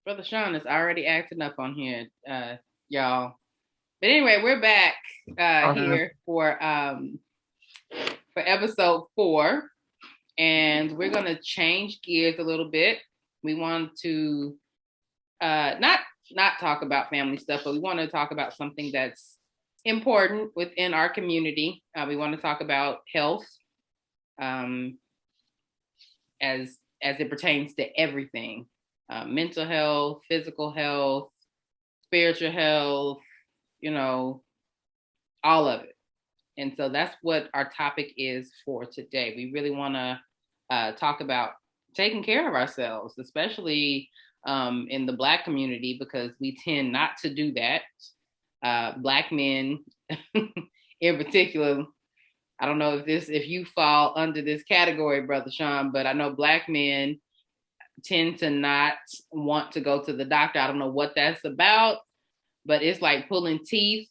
Brother Sean is already acting up on here, y'all. But anyway, we're back here for episode 4, and we're gonna change gears a little bit. We want to not talk about family stuff, but we want to talk about something that's important within our community. We want to talk about health, as it pertains to everything. Mental health, physical health, spiritual health, all of it. And so that's what our topic is for today. We really want to talk about taking care of ourselves, especially in the Black community, because we tend not to do that. Black men in particular, I don't know if you fall under this category, Brother Sean, but I know Black men tend to not want to go to the doctor. I don't know what that's about, but it's like pulling teeth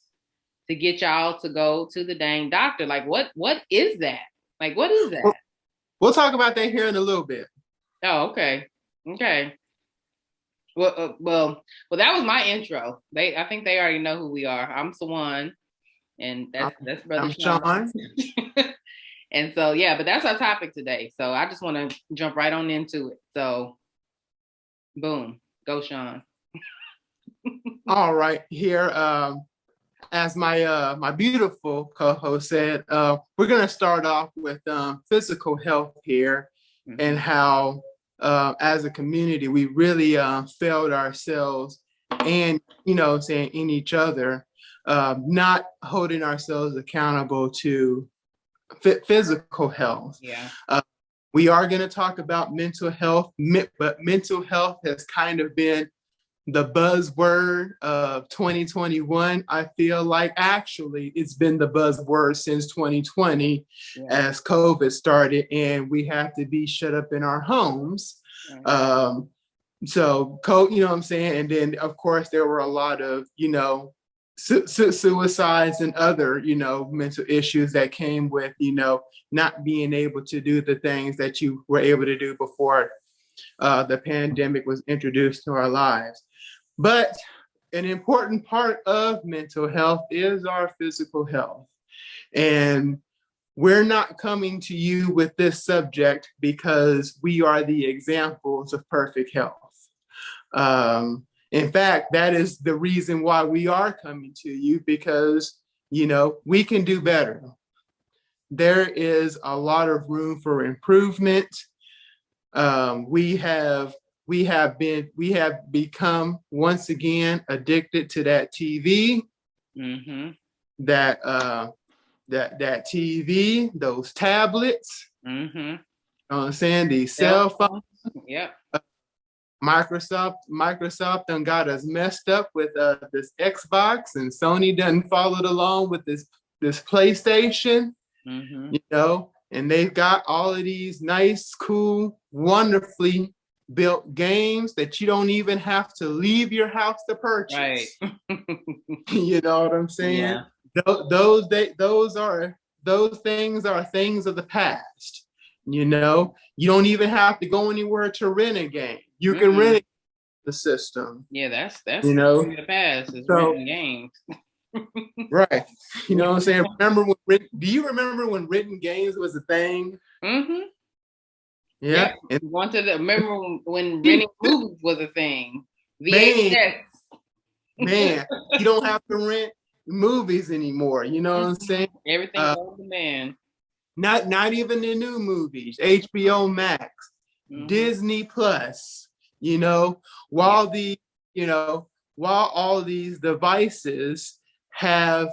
to get y'all to go to the dang doctor. Like, what is that? Like, what is that? We'll talk about that here in a little bit. Oh, okay. Well, that was my intro. I think they already know who we are. I'm Sujuane, and that's Brother Sean. And so, yeah, but that's our topic today. So I just want to jump right on into it. So, boom, go Sean. All right, here, as my beautiful co-host said, we're gonna start off with physical health here, and how as a community we really failed ourselves, and in each other, not holding ourselves accountable to physical health. Yeah. We are going to talk about mental health, but mental health has kind of been the buzzword of 2021. I feel like actually it's been the buzzword since 2020, as COVID started and we have to be shut up in our homes. So, what I'm saying? And then, of course, there were a lot of, suicides and other, mental issues that came with, not being able to do the things that you were able to do before the pandemic was introduced to our lives. But an important part of mental health is our physical health. And we're not coming to you with this subject because we are the examples of perfect health. In fact, that is the reason why we are coming to you, because, we can do better. There is a lot of room for improvement. We have become once again addicted to that TV, that TV, those tablets, I'm saying, these cell phones. Yep. Microsoft done got us messed up with this Xbox, and Sony done followed along with this PlayStation, and they've got all of these nice, cool, wonderfully built games that you don't even have to leave your house to purchase. Right. You know what I'm saying? Yeah. Those things are things of the past. You don't even have to go anywhere to rent a game. You can rent the system. Yeah, that's the past is renting games. Right. You know what I'm saying? Do you remember when written games was a thing? Yeah. And wanted to remember when renting movies was a thing. VHS. Man, you don't have to rent movies anymore. You know what I'm saying? Everything on demand. Not even the new movies. HBO Max, Disney Plus. While all these devices have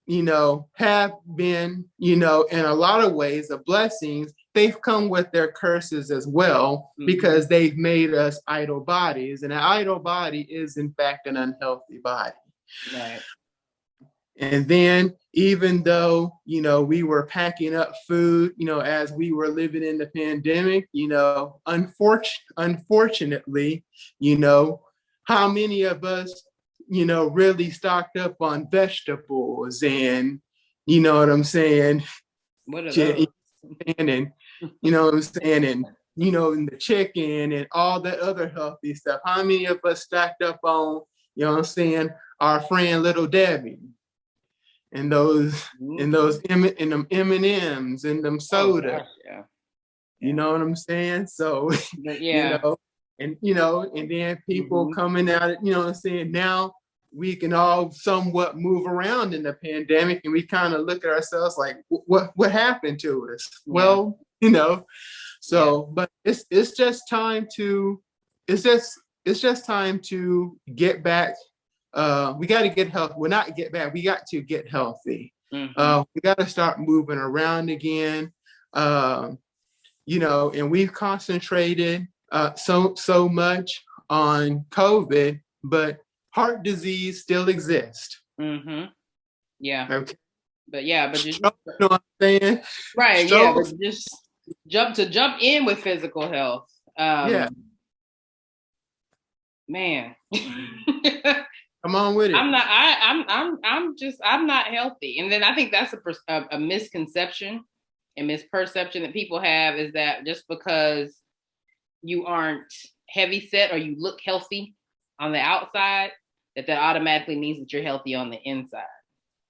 been, in a lot of ways a blessings, they've come with their curses as well, because they've made us idle bodies, and an idle body is in fact an unhealthy body. Right. And then, even though, we were packing up food, as we were living in the pandemic, unfortunately, how many of us, really stocked up on vegetables and, what I'm saying? What are those? And, what I'm saying? And and the chicken and all that other healthy stuff. How many of us stacked up on, you know what I'm saying, our friend Little Debbie and those and them M&Ms and them Oh soda. gosh, yeah. You know what I'm saying? So, But yeah. And then people coming out, you know what I'm saying? Now we can all somewhat move around in the pandemic, and we kind of look at ourselves like, what happened to us? Yeah. Well, so, but it's just time to, it's just time to get back. We got to get healthy. Well, not get back. We got to get healthy. We got to start moving around again. And we've concentrated so much on COVID, but heart disease still exists. Yeah. Okay. But yeah, but just, you know what I'm saying? Right. Yeah, but just jump in with physical health. Yeah. Man. Come on with it. I'm not healthy. And then I think that's a misconception and misperception that people have, is that just because you aren't heavy set or you look healthy on the outside, that automatically means that you're healthy on the inside.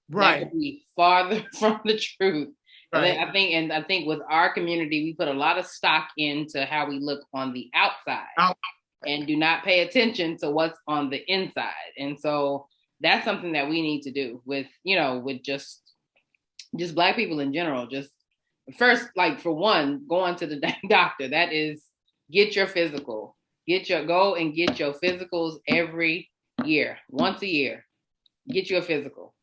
Right. That could be farther from the truth. Right. And I think with our community, we put a lot of stock into how we look on the outside. And do not pay attention to what's on the inside. And so that's something that we need to do with just Black people in general. Just first, like, for one, going to the doctor. That is, get your physical. Go and get your physicals every year, once a year. Get your physical.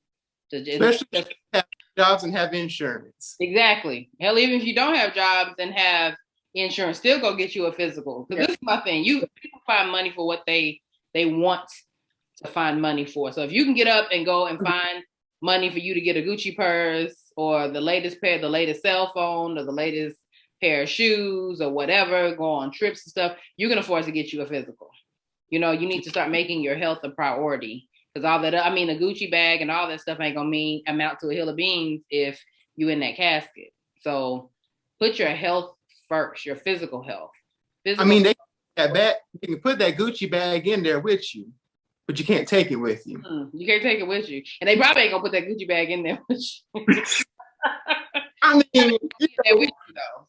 Especially if you have jobs and have insurance. Exactly. Hell, even if you don't have jobs and have insurance, still go get you a physical. Because this is my thing. People find money for what they want to find money for. So if you can get up and go and find money for you to get a Gucci purse or the latest cell phone or the latest pair of shoes or whatever, go on trips and stuff, you can afford to get you a physical. You need to start making your health a priority. Because all that, a Gucci bag and all that stuff ain't gonna amount to a hill of beans if you in that casket. So put your health first, your physical health. They can put that Gucci bag in there with you, but you can't take it with you. You can't take it with you, and they probably ain't gonna put that Gucci bag in there with you.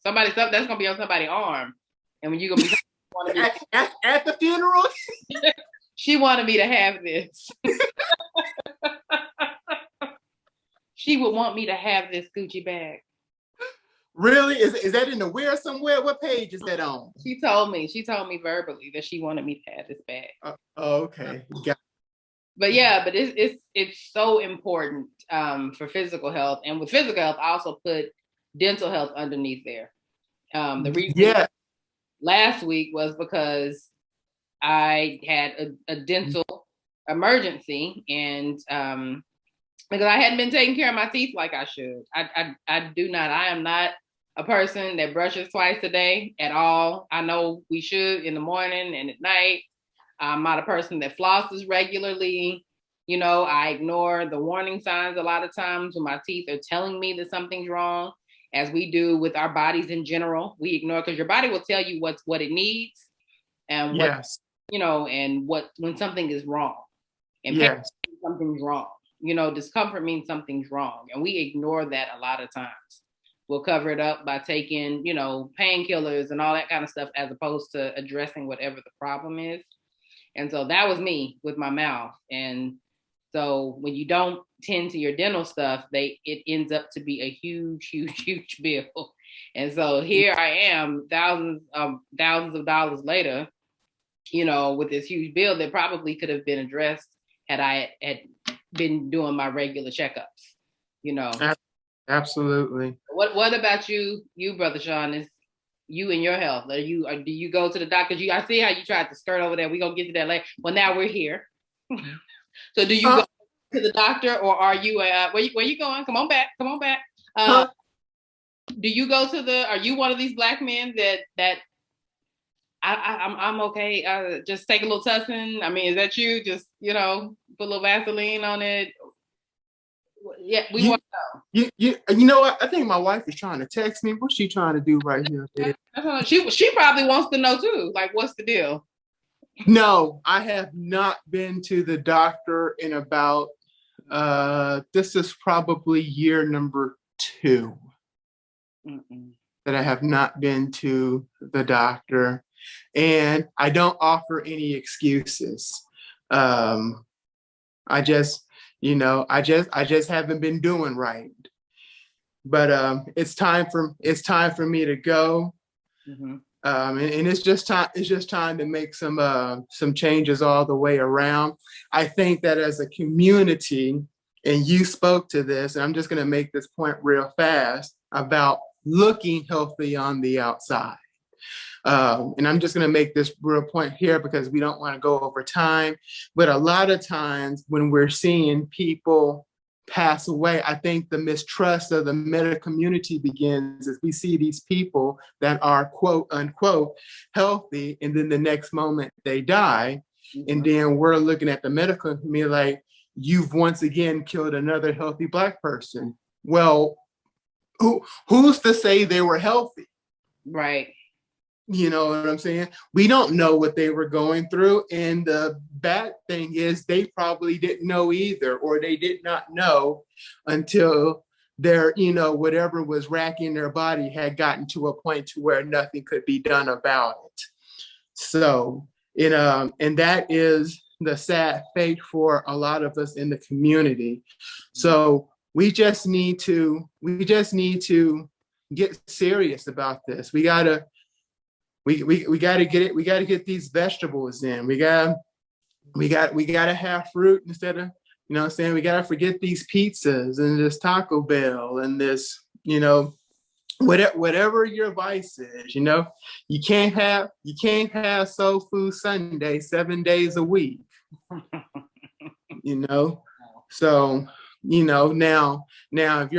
Somebody, that's gonna be on somebody's arm, and when you gonna be at the funeral. She wanted me to have this. She would want me to have this Gucci bag. Really? Is that in the where somewhere? What page is that on? She told me verbally that she wanted me to have this bag. Okay. But it's so important for physical health. And with physical health, I also put dental health underneath there. The reason last week was because I had a dental emergency, and because I hadn't been taking care of my teeth like I should. I am not a person that brushes twice a day at all. I know we should in the morning and at night. I'm not a person that flosses regularly. I ignore the warning signs a lot of times when my teeth are telling me that something's wrong, as we do with our bodies in general. We ignore, because your body will tell you what it needs and when something is wrong. And something's wrong. Discomfort means something's wrong. And we ignore that a lot of times. We'll cover it up by taking, painkillers and all that kind of stuff, as opposed to addressing whatever the problem is. And so that was me with my mouth. And so when you don't tend to your dental stuff, it ends up to be a huge, huge, huge bill. And so here I am, thousands of dollars later, with this huge bill that probably could have been addressed had I been doing my regular checkups. Absolutely. What about you, Brother Sean? Is you and your health? Do you go to the doctor? I see how you tried to skirt over there. We're gonna get to that later. Well, now we're here. So do you go to the doctor, or are you where you going? Come on back. Do you go to are you one of these Black men that I'm okay, just take a little tussin? I mean, is that you? Just put a little Vaseline on it. Yeah, we You, want you know what? I think my wife is trying to text me. What's she trying to do right here, babe? to. She probably wants to know too. Like, what's the deal? No, I have not been to the doctor in about this is probably year number 2 Mm-mm. that I have not been to the doctor. And I don't offer any excuses. Um, I just, I just haven't been doing right. But it's time for me to go. Mm-hmm. And it's just time to make some changes all the way around. I think that as a community, and you spoke to this, and I'm just going to make this point real fast about looking healthy on the outside. And I'm just going to make this real point here because we don't want to go over time. But a lot of times when we're seeing people pass away, I think the mistrust of the medical community begins as we see these people that are quote unquote healthy, and then the next moment they die. And then we're looking at the medical community like, you've once again killed another healthy Black person. Well, who's to say they were healthy? Right. You know what I'm saying? We don't know what they were going through. And the bad thing is they probably didn't know either, or they did not know until their, whatever was racking their body had gotten to a point to where nothing could be done about it. So, and that is the sad fate for a lot of us in the community. So we just need to get serious about this. We gotta get it. We gotta get these vegetables in. We gotta have fruit instead of, what I'm saying, we gotta forget these pizzas and this Taco Bell and this, whatever your vice is. You can't have soul food Sunday 7 days a week. You know, so now if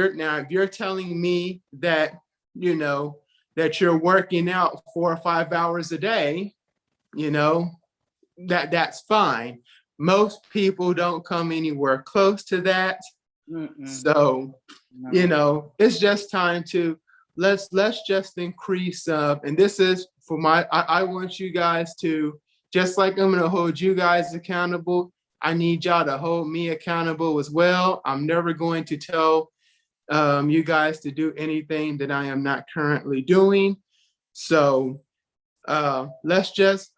you're telling me that you know that you're working out 4 or 5 hours a day, you know, that's fine. Most people don't come anywhere close to that. Mm-mm. So, No. it's just time to let's just increase and this is for I want you guys to, just like I'm gonna hold you guys accountable, I need y'all to hold me accountable as well. I'm never going to tell you guys to do anything that I am not currently doing. So let's just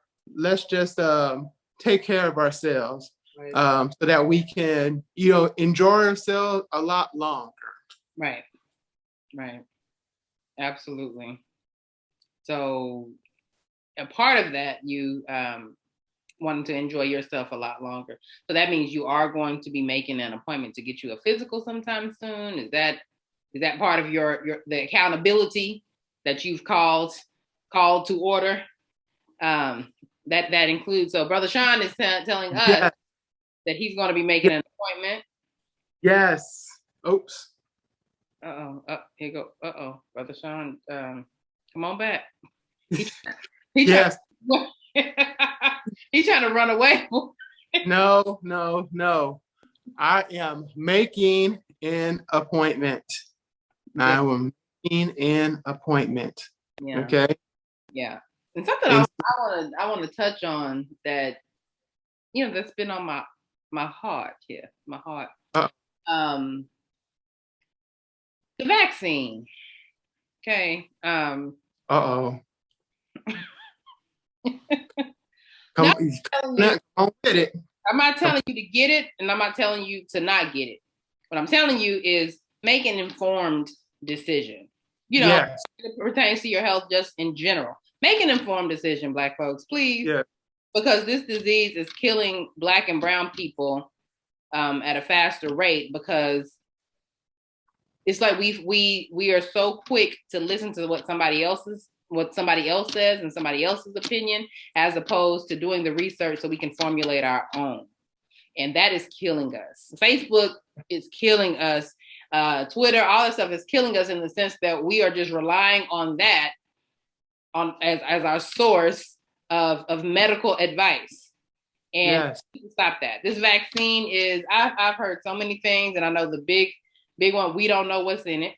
take care of ourselves, Right. so that we can enjoy ourselves a lot longer. Right. Right. Absolutely. So a part of that, you wanting to enjoy yourself a lot longer. So that means you are going to be making an appointment to get you a physical sometime soon. Is that part of your the accountability that you've called to order? That includes. So Brother Sean is telling us Yes, that he's going to be making an appointment. yes. Oops. Here you go. Brother Sean, come on back. He, he trying, Yes. he's trying to run away. No, no, no. I am making an appointment. Yeah. I am making an appointment. Yeah. Okay. Yeah. And something And I want to touch on that, that's been on my heart here, my heart. uh Um, the vaccine. Okay. oh. Now Come, come on, get it. I'm not Come, telling you to get it, and I'm not telling you to not get it. What I'm telling you is make an informed decision. yes. It pertains to your health just in general. Make an informed decision, Black folks, please, Yeah. because this disease is killing Black and brown people at a faster rate, because it's like we are so quick to listen to what somebody else says and somebody else's opinion, as opposed to doing the research so we can formulate our own. And that is killing us. Facebook is killing us. Twitter, all that stuff is killing us, in the sense that we are just relying on that as our source of medical advice. And Yes. stop that. This vaccine is, I've heard so many things, and I know the big Big one. We don't know what's in it.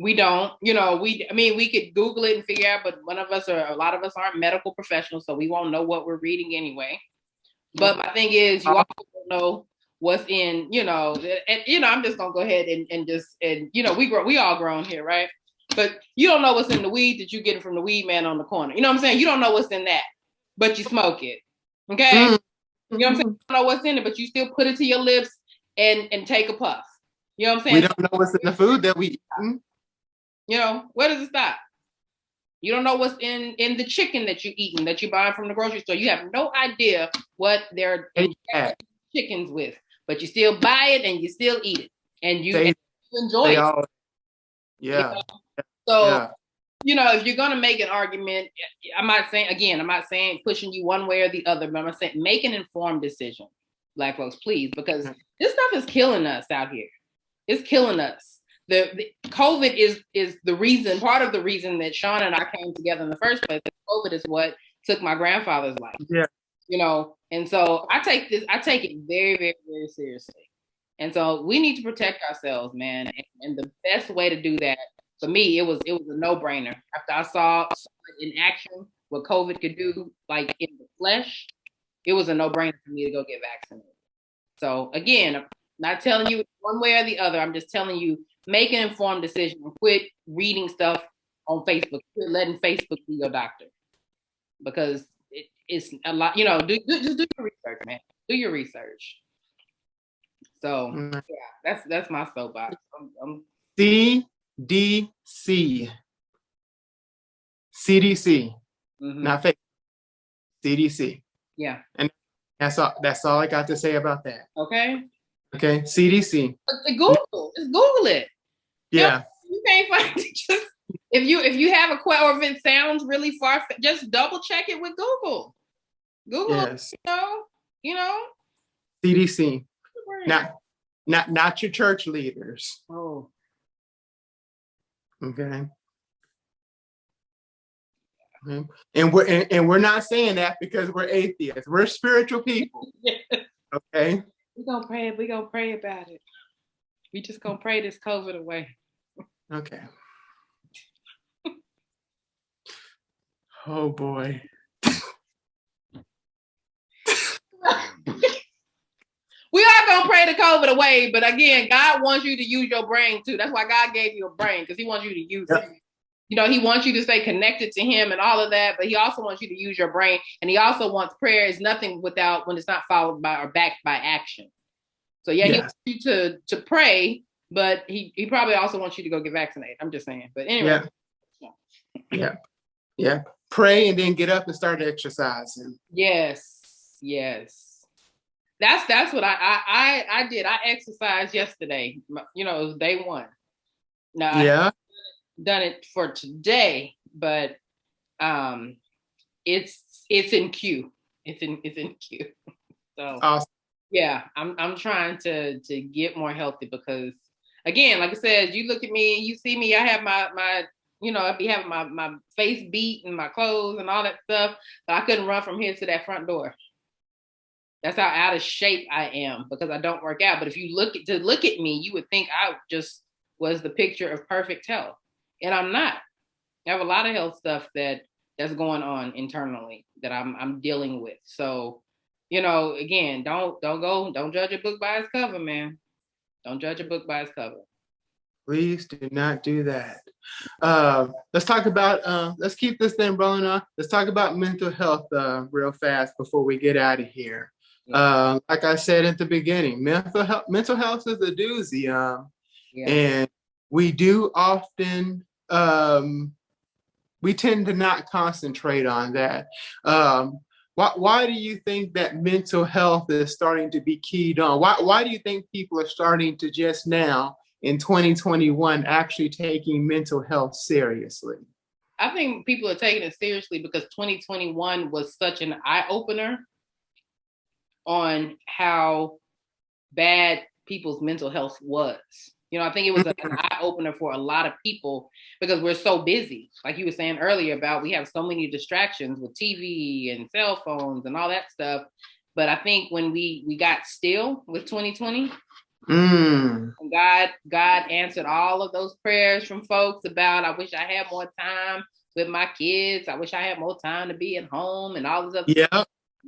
We don't, we could Google it and figure out, but a lot of us aren't medical professionals, so we won't know what we're reading anyway. But my thing is, you also don't know what's in, and I'm just gonna go ahead and we all grown here, right? But you don't know what's in the weed that you getting from the weed man on the corner. You know what I'm saying? You don't know what's in that, but you smoke it. Okay? You know what I'm saying? You don't know what's in it, but you still put it to your lips and take a puff. You know what I'm saying? We don't know what's in the food that we eat. Where does it stop? You don't know what's in the chicken that you're eating, that you're buying from the grocery store. You have no idea what they're injecting chickens with, but you still buy it and you still eat it, and you enjoy it. Yeah. So, if you're gonna make an argument, I'm not saying pushing you one way or the other, but I'm saying make an informed decision, Black folks, please, because this stuff is killing us out here. It's killing us. The COVID is the reason, part of the reason that Sean and I came together in the first place. COVID is what took my grandfather's life. Yeah. And so I take it very, very, very seriously. And so we need to protect ourselves, man. And the best way to do that, for me, it was a no-brainer. After I saw in action what COVID could do, like in the flesh, it was a no-brainer for me to go get vaccinated. So again, I'm not telling you one way or the other. I'm just telling you, make an informed decision and quit reading stuff on Facebook. Quit letting Facebook be your doctor, because it's a lot. Just do your research, man. Do your research. So yeah, that's my soapbox. CDC, CDC, not fake. CDC. Yeah. And that's all I got to say about that. Okay. CDC. Google. Just Google it. Yeah. You can't find it. Just if you have a question, or if it sounds really far, just double check it with Google. Google. Yes. CDC. Not your church leaders. Oh. Okay. And we're not saying that because we're atheists. We're spiritual people. Okay. We're gonna pray about it. We just gonna pray this COVID away. Okay. Oh boy. We are gonna pray the COVID away, but again, God wants you to use your brain too. That's why God gave you a brain, because He wants you to use it. He wants you to stay connected to Him and all of that, but He also wants you to use your brain, and He also wants prayer is nothing without when it's not followed by or backed by action. So He wants you to pray, but he probably also wants you to go get vaccinated. I'm just saying. But anyway. Yeah. Pray and then get up and start exercising. Yes. That's what I did. I exercised yesterday. It was day one. Now I've done it for today, but it's in queue. It's in queue. So awesome. Yeah, I'm trying to get more healthy, because again, like I said, you look at me and you see me, I have my I be having my face beat and my clothes and all that stuff, but I couldn't run from here to that front door. That's how out of shape I am, because I don't work out. But if you look at me, you would think I just was the picture of perfect health, and I'm not. I have a lot of health stuff that's going on internally that I'm dealing with. So, again, don't judge a book by its cover, man. Don't judge a book by its cover. Please do not do that. Let's talk about, let's keep this thing rolling on. Let's talk about mental health real fast before we get out of here. Like I said at the beginning, mental health is a doozy. And we do often, we tend to not concentrate on that. Why do you think that mental health is starting to be keyed on? Why do you think people are starting to just now in 2021 actually taking mental health seriously? I think people are taking it seriously because 2021 was such an eye-opener on how bad people's mental health was. I think it was an eye-opener for a lot of people because we're so busy. Like you were saying earlier about we have so many distractions with TV and cell phones and all that stuff. But I think when we got still with 2020, Mm. And God answered all of those prayers from folks about, I wish I had more time with my kids. I wish I had more time to be at home and all this other stuff. Yeah.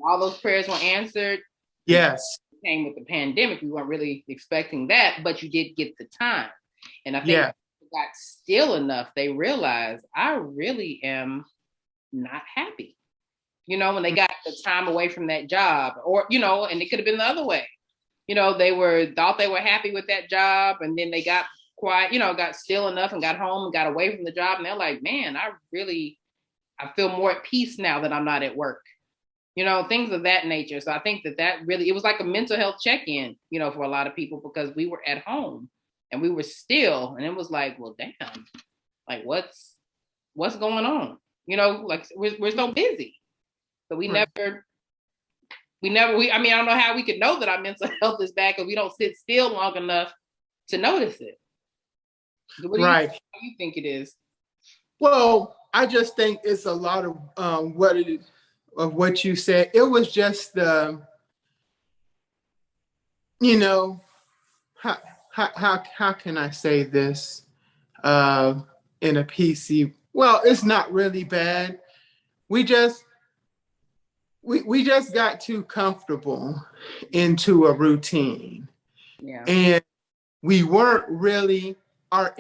All those prayers were answered. And Yes. came with the pandemic. We weren't really expecting that, but you did get the time. And I think Yeah. got still enough, they realized I really am not happy. When they got the time away from that job, or, and it could have been the other way. They thought they were happy with that job, and then they got quiet, got still enough and got home and got away from the job. And they're like, man, I feel more at peace now that I'm not at work. Things of that nature. So I think that really, it was like a mental health check-in, for a lot of people, because we were at home and we were still, and it was like, well, damn, like what's going on? Like we're so busy. So Right. I mean, I don't know how we could know that our mental health is bad because we don't sit still long enough to notice it. What do you, Right. how do you think it is? Well, I just think it's a lot of what you said. It was just you know, how how can I say this in a PC? Well, it's not really bad. We just we just got too comfortable into a routine, Yeah. and we weren't really our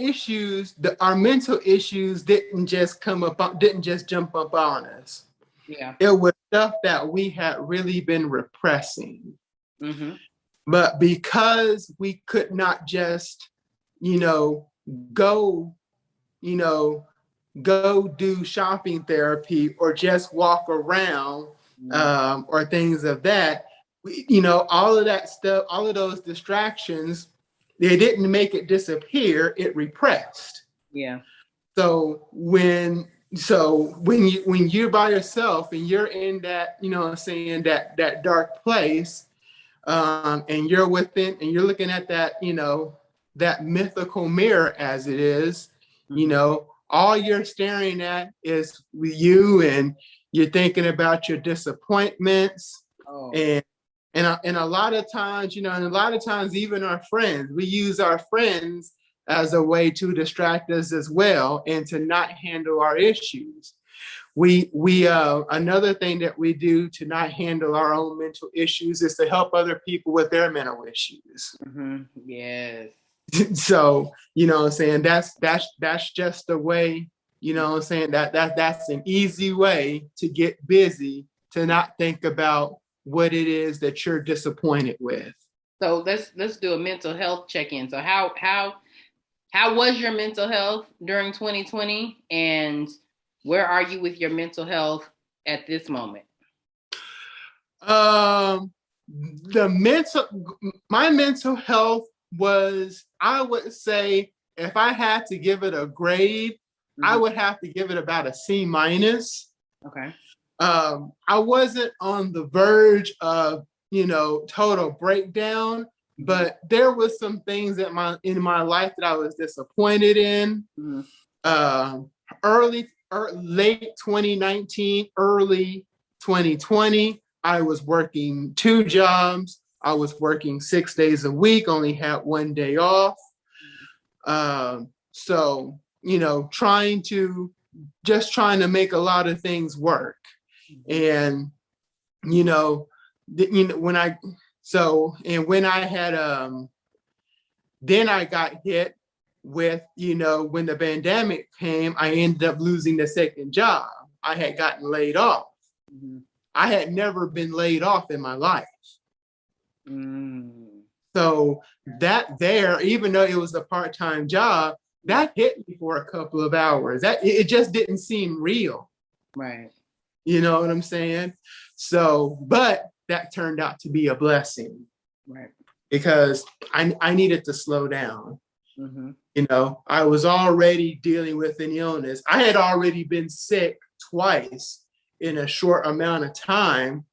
mental issues didn't just jump up on us. Yeah. It was stuff that we had really been repressing. Mm-hmm. But because we could not just, you know, go, you know, go do shopping therapy or just walk around Mm-hmm. or things of that, all of that stuff, all of those distractions, they didn't make it disappear, it repressed. Yeah. So when you're by yourself and you're in that, saying that dark place, and you're within and you're looking at that, that mythical mirror as it is, Mm-hmm. all you're staring at is you, and you're thinking about your disappointments, Oh. and and a lot of times, and a lot of times even our friends, we use our friends as a way to distract us as well and to not handle our issues. We another thing that we do to not handle our own mental issues is to help other people with their mental issues. Mm-hmm. Yes. So, what I'm saying, that's just a way, what I'm saying, that's an easy way to get busy, to not think about what it is that you're disappointed with. So let's do a mental health check-in. So how was your mental health during 2020, and where are you with your mental health at this moment? Um, the mental, my mental health was, I would say, if I had to give it a grade, I Mm-hmm. would have to give it about a C minus. Okay. I wasn't on the verge of, total breakdown, Mm-hmm. but there was some things in my life that I was disappointed in. Mm-hmm. Um, Late 2019, early 2020, I was working two jobs. I was working 6 days a week, only had one day off. So, trying to make a lot of things work. And, you know, when I had, then I got hit with, when the pandemic came, I ended up losing the second job. I had gotten laid off. Mm-hmm. I had never been laid off in my life. Mm-hmm. So that there, even though it was a part-time job, that hit me for a couple of hours. That it just didn't seem real. Right. You know what I'm saying? So, but that turned out to be a blessing. Right. Because I needed to slow down. Mm-hmm. I was already dealing with an illness. I had already been sick twice in a short amount of time.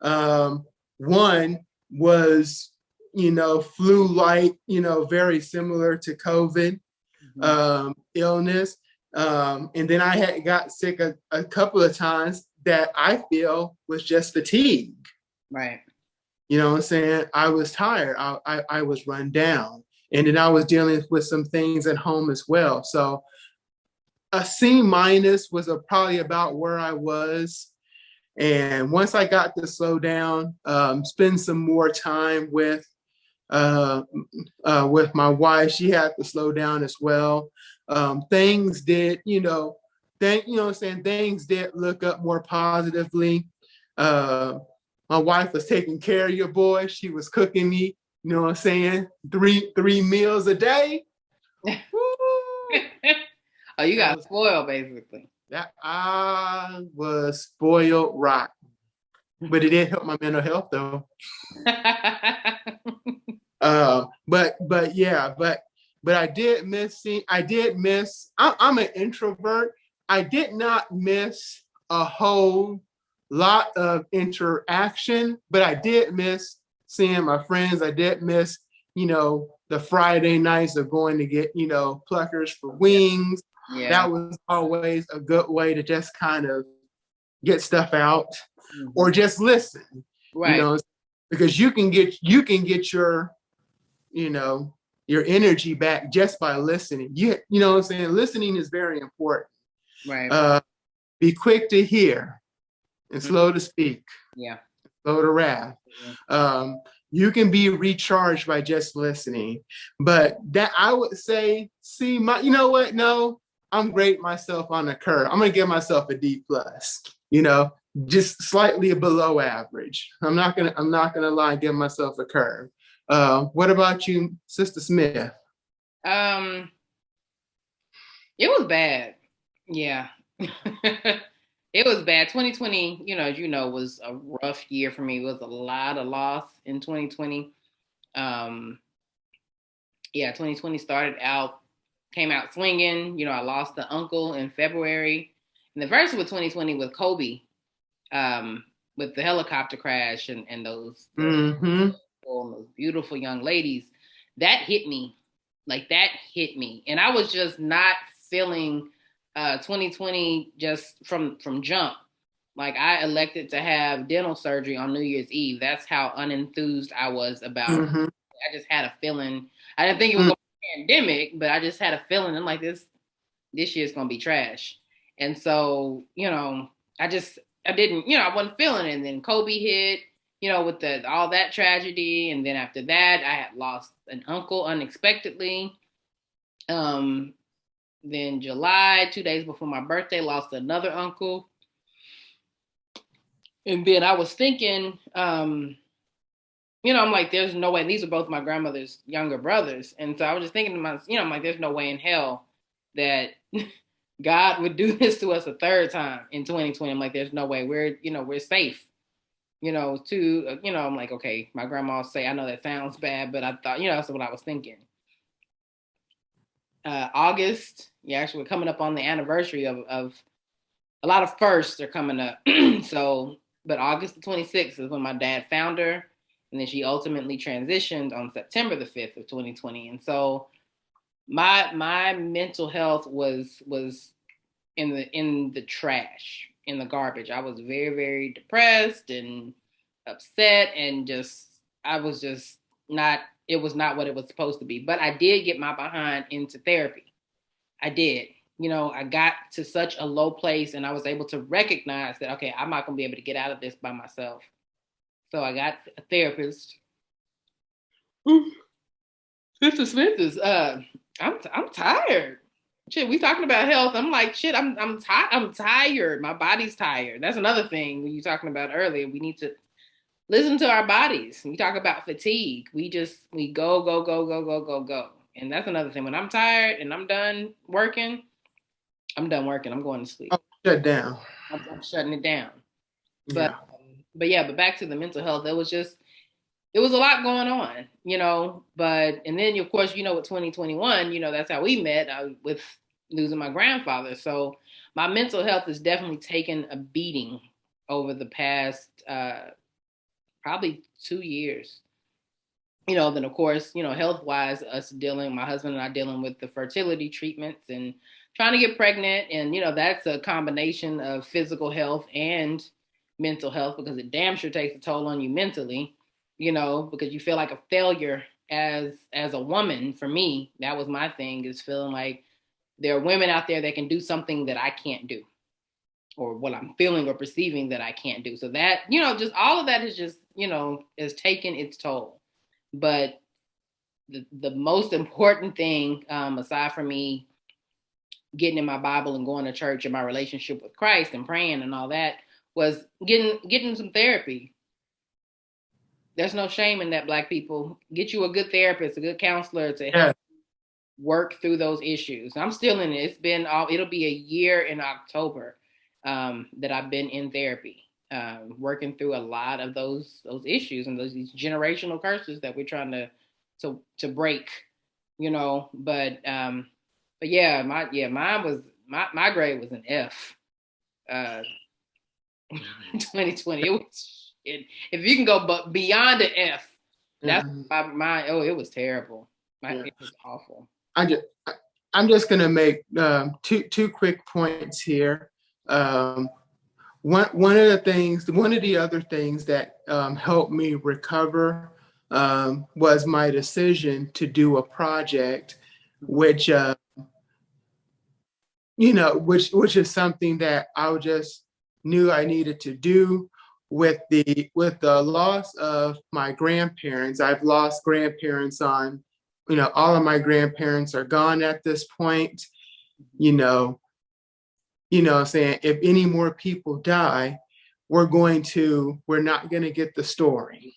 One was, flu-like, very similar to COVID illness. And then I had got sick a couple of times that I feel was just fatigue. Right. You know what I'm saying? I was tired. I was run down. And then I was dealing with some things at home as well. So a C minus was probably about where I was. And once I got to slow down, spend some more time uh, with my wife, she had to slow down as well. Things did, you know what I'm saying? Things did look up more positively. Uh, my wife was taking care of your boy. She was cooking me, you know what I'm saying? Three meals a day. Woo! Oh, you That got was spoiled basically. that I was spoiled rotten. But it did help my mental health though. But yeah, but I did miss seeing. I did miss. I'm an introvert. I did not miss a whole lot of interaction, but I did miss seeing my friends. I did miss, the Friday nights of going to get, pluckers for Yeah. wings. Yeah. That was always a good way to just kind of get stuff out Mm-hmm. or just listen, you Right. know, because you can get you know, your energy back just by listening. You know what I'm saying? Listening is very important. Right. Uh, be quick to hear and Mm-hmm. slow to speak, Yeah. slow to wrath. You can be recharged by just listening. But that I would say, you know what? No, I'm great myself on a curve. I'm gonna give myself a D plus. You know, just slightly below average. I'm not gonna lie, give myself a curve. What about you, Sister Smith? Um, it was bad. Yeah. It was bad. 2020, as you know, was a rough year for me. It was a lot of loss in 2020. Um, yeah, 2020 came out swinging. I lost the uncle in February. And the first with 2020 with Kobe, with the helicopter crash and Mm-hmm. those beautiful young ladies, that hit me. Like that hit me. And I was just not feeling 2020 just from jump. Like I elected to have dental surgery on New Year's Eve. That's how unenthused I was about. Mm-hmm. I just had a feeling. I didn't think it was going to be a pandemic, but I just had a feeling. I'm like, this year's going to be trash. And so, I didn't, I wasn't feeling it. And then Kobe hit, with all that tragedy. And then after that, I had lost an uncle unexpectedly. Um, then July, 2 days before my birthday, lost another uncle. And then I was thinking, I'm like, there's no way. And these are both my grandmother's younger brothers. And so I was just thinking to myself, I'm like, there's no way in hell that God would do this to us a third time in 2020. I'm like, there's no way we're safe. I'm like, okay, my grandma say, I know that sounds bad, but I thought, that's what I was thinking. August, yeah, actually, we're coming up on the anniversary of a lot of firsts are coming up. So, but August the 26th is when my dad found her. And then she ultimately transitioned on September the 5th of 2020. And so my mental health was in the trash, in the garbage. I was very, very depressed and upset and I was just not, it was not what it was supposed to be. But I did get my behind into therapy. I did. I got to such a low place and I was able to recognize that, okay, I'm not going to be able to get out of this by myself. So I got a therapist. Sister Smith is, I'm tired. Shit, we talking about health. I'm like, shit, I'm tired. I'm tired. My body's tired. That's another thing you talking about earlier. We need to listen to our bodies. We talk about fatigue. We go, go, go, go, go, go, go. And that's another thing. When I'm tired and I'm done working, I'm done working. I'm going to sleep. Oh, shut down. I'm shutting it down. But Yeah. but back to the mental health. It was a lot going on, But and then of course, with 2021, that's how we met with losing my grandfather. So my mental health has definitely taken a beating over the past probably 2 years. Then of course, health wise, my husband and I dealing with the fertility treatments and trying to get pregnant. And, that's a combination of physical health and mental health because it damn sure takes a toll on you mentally. because you feel like a failure as a woman. For me, that was my thing, is feeling like there are women out there that can do something that I can't do, or what I'm feeling or perceiving that I can't do. So that, just all of that is just, has taken its toll. But the most important thing, aside from me getting in my Bible and going to church and my relationship with Christ and praying and all that, was getting some therapy. There's no shame in that, Black people. Get you a good therapist, a good counselor to help Yeah. work through those issues. I'm still in it. It'll be a year in October that I've been in therapy, working through a lot of those issues and these generational curses that we're trying to break, But yeah, mine was my grade was an F. Uh, 2020. If you can go beyond an F, that's Mhm. my. Oh, it was terrible. Yeah. It was awful. I just, I'm just going to make two quick points here. Um, one of one of the other things that helped me recover was my decision to do a project, Mhm. which which is something that I just knew I needed to do with the loss of my grandparents. I've lost grandparents on, all of my grandparents are gone at this point. You know, saying if any more people die, we're not going to get the story.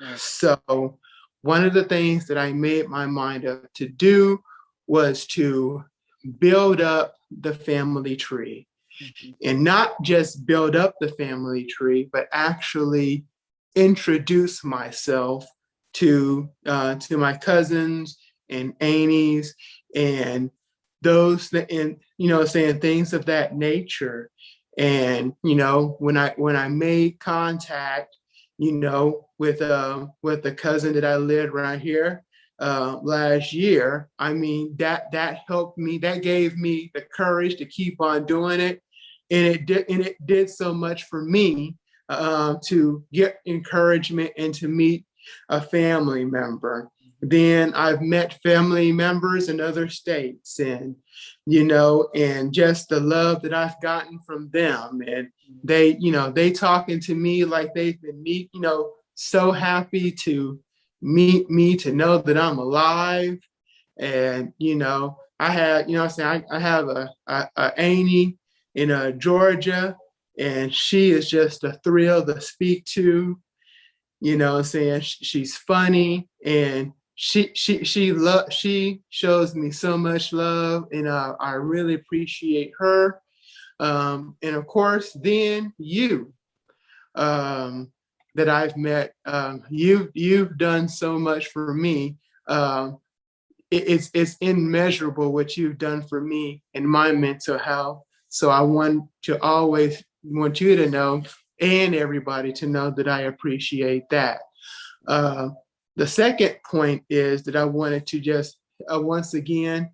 Right. So one of the things that I made my mind up to do was to build up the family tree, Mhm. and not just build up the family tree, but actually introduce myself to my cousins and aunties and and saying things of that nature. And when I made contact, with the cousin that I lived right here last year, I mean that helped me. That gave me the courage to keep on doing it, and it did so much for me to get encouragement and to meet a family member. Then I've met family members in other states, and and just the love that I've gotten from them, and they talking to me like they've been so happy to meet me, to know that I'm alive. And I have, I'm saying, I have a Amy in Georgia, and she is just a thrill to speak to. I'm saying, she's funny, and she shows me so much love, and I really appreciate her. And of course, then you, that I've met, you've done so much for me. Um, it's immeasurable what you've done for me and my mental health. So I want you to know, and everybody to know, that I appreciate that. Uh, the second point is that I wanted to just once again,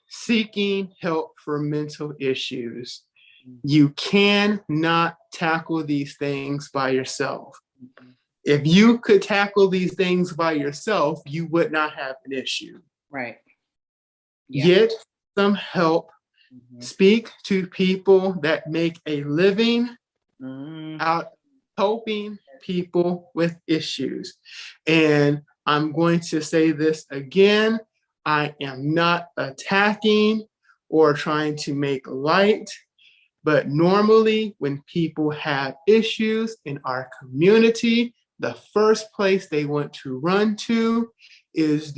seeking help for mental issues. You cannot tackle these things by yourself. Mhm. If you could tackle these things by yourself, you would not have an issue. Right. Yeah. Get some help. Mhm. Speak to people that make a living Mhm. out helping people with issues. And I'm going to say this again. I am not attacking or trying to make light, but normally when people have issues in our community, the first place they want to run to is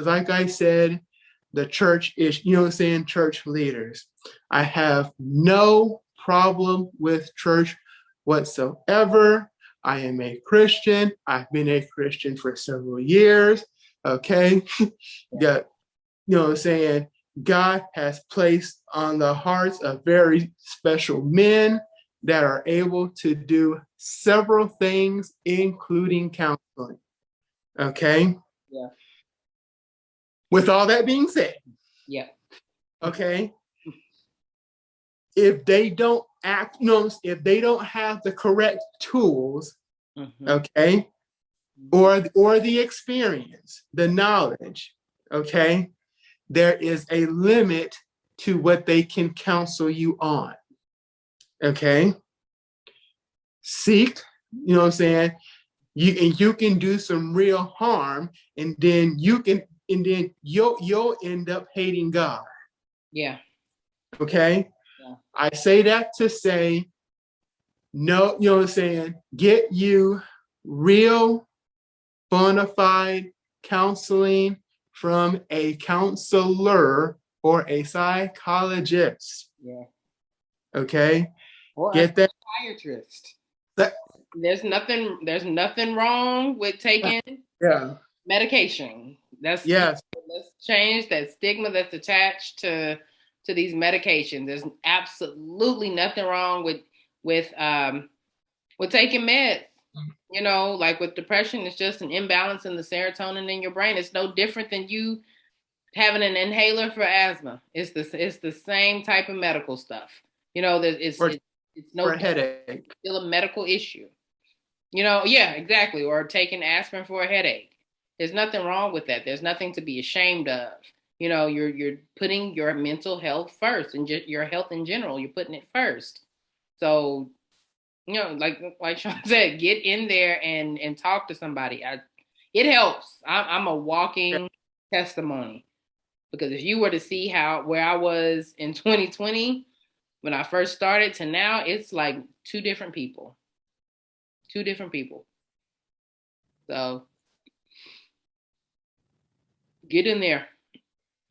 like I said, the church is, church leaders. I have no problem with church whatsoever. I am a Christian. I've been a Christian for several years. Okay. Yeah, God has placed on the hearts of very special men that are able to do several things, including counseling. Okay. Yeah. With all that being said, Yeah. okay, if they don't act, if they don't have the correct tools, Mhm. okay, or the experience, the knowledge, okay, there is a limit to what they can counsel you on. Okay. Seek, you know what I'm saying? You can do some real harm, and then you'll end up hating God. Yeah. Okay. Yeah. I say that to say, no, you know what I'm saying? Get you real bona fide counseling from a counselor or a psychologist. Yeah. Okay. Or a Get that. psychiatrist. that There's nothing wrong with taking yeah. medication. Yes. Let's change that stigma that's attached to these medications. There's absolutely nothing wrong with taking meds. You know, like with depression, it's just an imbalance in the serotonin in your brain. It's no different than you having an inhaler for asthma. It's the same type of medical stuff. You know, that it's no for a different. headache. It's still a medical issue. You know, yeah, exactly. Or taking aspirin for a headache. There's nothing wrong with that. There's nothing to be ashamed of. You know, you're putting your mental health first, and just your health in general. You're putting it first. So, you know, like Sean said, get in there and talk to somebody. It helps. I'm a walking testimony, because if you were to see where I was in 2020 when I first started to now, it's like two different people. Two different people. So get in there,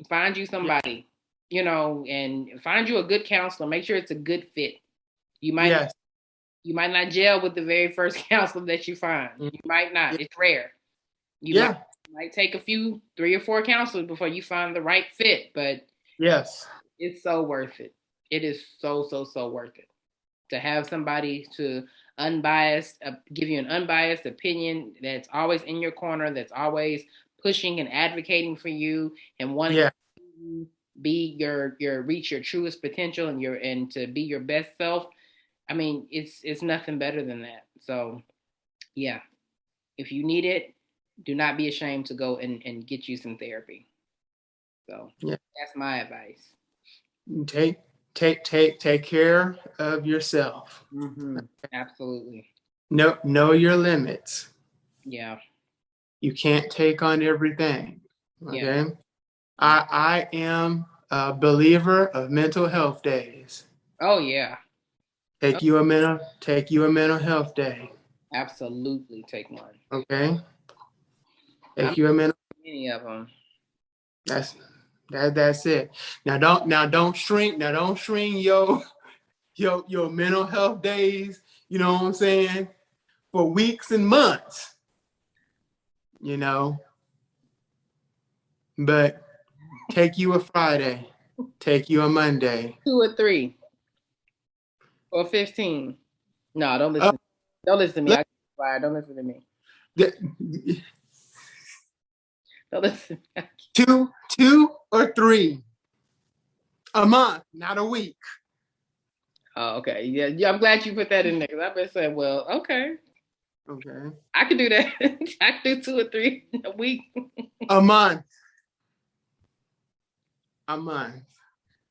find you somebody, you know, and find you a good counselor. Make sure it's a good fit. You might Yes. you might not gel with the very first counselor that you find. You might not. It's rare. You might take a few, 3 or 4 counselors before you find the right fit, but yes, it's so worth it. It is so worth it to have somebody to give you an unbiased opinion that's always in your corner, that's always pushing and advocating for you and wanting to be your reach your truest potential and to be your best self. I mean, it's nothing better than that. So yeah, if you need it, do not be ashamed to go and get you some therapy. So that's my advice. Take care of yourself. Mm-hmm. Absolutely. Know your limits. Yeah. You can't take on everything. Okay. Yeah. I am a believer of mental health days. Oh yeah. Take you a mental health day. Absolutely take one. Okay. I'm Take you a mental. any of them. That's it. Don't shrink. Now don't shrink your mental health days. You know what I'm saying? For weeks and months. You know. But take you a Friday. Take you a Monday. 2 or 3 or 15. No, don't Uh, listen. Don't listen to me. let- I can't. Don't listen to me. the- Don't listen. two or 3 a month, not a week. Oh, okay. Yeah. I'm glad you put that in there, because I've been saying, well, okay, Okay. I can do that. I can do 2 or 3 a week. A month. A month.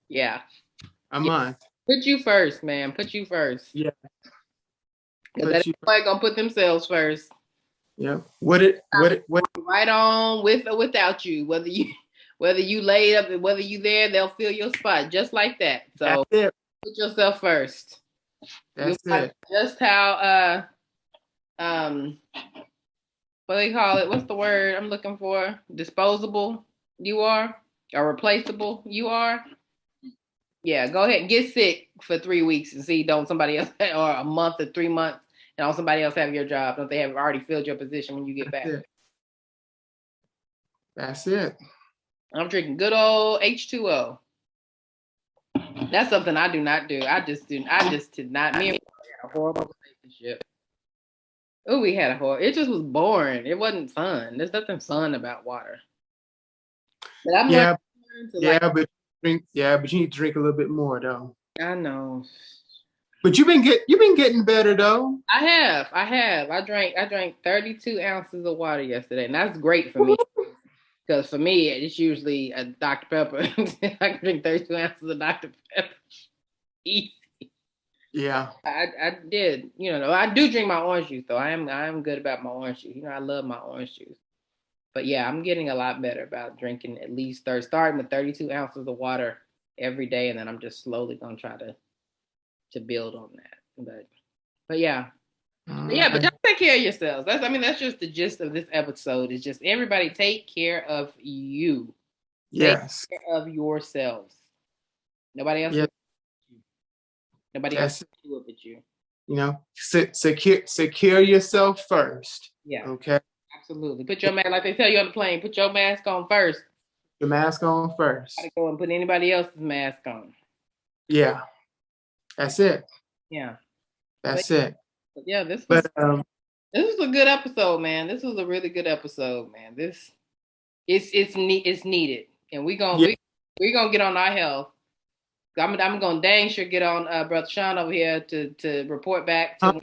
Yeah. A month. Put you first, man. Put you first. Yeah. Because everybody gonna put themselves first. Yeah. Right on with or without you. Whether you lay up, whether you there, they'll fill your spot just like that. So That's it. put yourself first. You'll That's find it. just how what do they call it? What's the word I'm looking for? Disposable you are, or replaceable you are. Yeah, go ahead and get sick for 3 weeks and see don't somebody else, or a month or 3 months, and don't somebody else have your job? Don't they have already filled your position when you get back? That's it. I'm drinking good old H2O. That's something I do not do. I just did not. Me and my had a horrible relationship. Oh, we had a horrible. It just was boring. It wasn't fun. There's nothing fun about water. But I'm Yeah. learning to like. But you need to drink a little bit more though. I know. But you've been getting better though. I have. I drank 32 ounces of water yesterday, and that's great for me. Because for me, it's usually a Dr. Pepper. I can drink 32 ounces of Dr. Pepper. Easy. Yeah. I did. I do drink my orange juice though. I am good about my orange juice. I love my orange juice. But yeah, I'm getting a lot better about drinking at least starting with 32 ounces of water every day, and then I'm just slowly gonna try to build on that. But yeah. All But right. y'all take care of yourselves. That's just the gist of this episode. It's just everybody take care of you. Take Yes. care of yourselves. Nobody else Yeah. will. Nobody else That's will do it but you. secure yourself first. Yeah, Okay. absolutely. Put your mask, like they tell you on the plane, put your mask on first. Your mask on Gotta first. go and put anybody else's mask on. Yeah. That's it. Yeah. But, That's it. but yeah, this was But this was a good episode, man. This was a really good episode, man. This it's needed, and yeah. we gonna get on our health. I'm gonna dang sure get on brother Sean over here to report back to Huh? when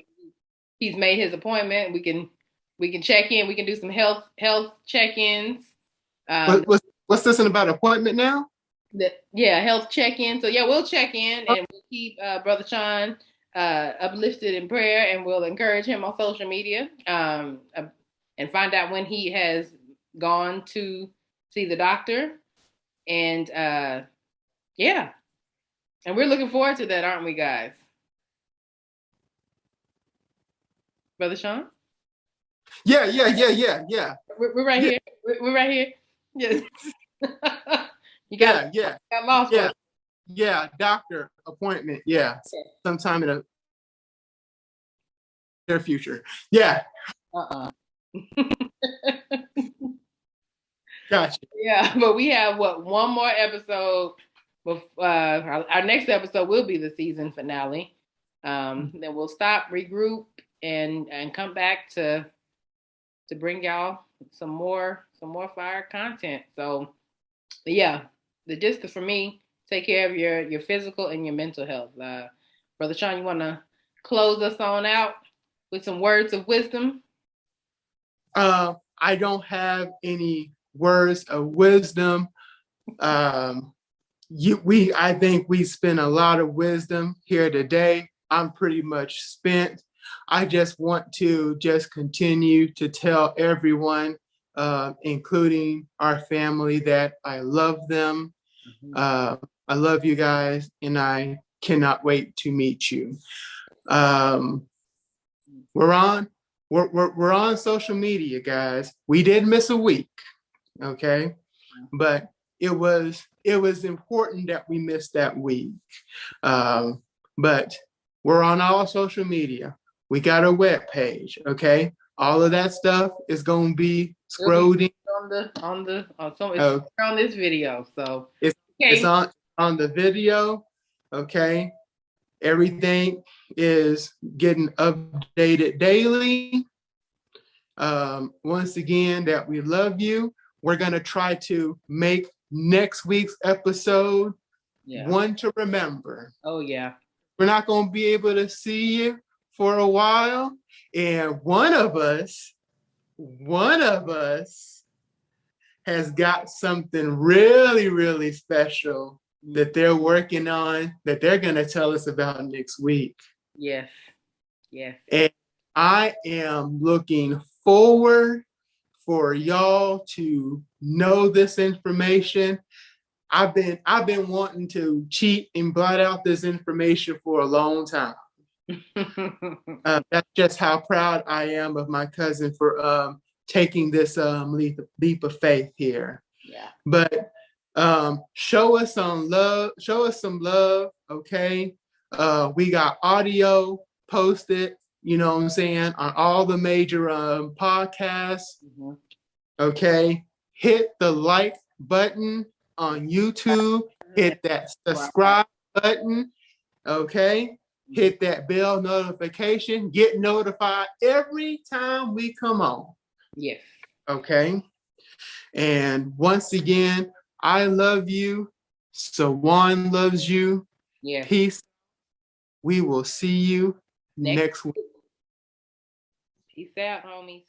he's made his appointment. We can check in. We can do some health check-ins. Um, What's this in about appointment now? yeah, health check-in. So yeah, we'll check in Huh? and we'll keep brother Sean uplifted in prayer, and we'll encourage him on social media and find out when he has gone to see the doctor. And yeah, and we're looking forward to that, aren't we, guys? Brother Sean? Yeah. We're right Yeah. here. We're right here. Yes. you got Yeah. got lost for Yeah. us. Yeah. Doctor appointment. Yeah. Sometime in the near future. Yeah. Uh-uh. Gotcha. Yeah, but we have one more episode. Our next episode will be the season finale. Then we'll stop, regroup, and come back to bring y'all some more fire content. So yeah, the gist for me, take care of your physical and your mental health. Brother Sean, you want to close us on out with some words of wisdom? I don't have any words of wisdom. I think we spent a lot of wisdom here today. I'm pretty much spent. I just want to just continue to tell everyone, including our family, that I love them. Uh, I love you guys, and I cannot wait to meet you. Um, we're on we're on social media, guys. We did miss a week, okay, but it was important that we missed that week. But we're on all social media. We got a web page, okay. All of that stuff is going to be scrolling it's on this video. So it's okay. on the video, okay. Everything is getting updated daily. Once again, that we love you. We're going to try to make next week's episode one to remember. Oh, yeah. We're not going to be able to see you for a while. And one of us has got something really, really special that they're working on, that they're going to tell us about next week. Yes. And I am looking forward for y'all to know this information. I've been wanting to cheat and blot out this information for a long time. That's just how proud I am of my cousin for taking this leap of faith here. Yeah. But show us some love, okay? We got audio posted, you know what I'm saying, on all the major podcasts. Mm-hmm. Okay. Hit the like button on YouTube. Hit that subscribe button. Okay. Hit that bell notification. Get notified every time we come on. Yes. Okay. And once again, I love you. Sujuane loves you. Yes. Peace. We will see you Next next week. Peace out, homies.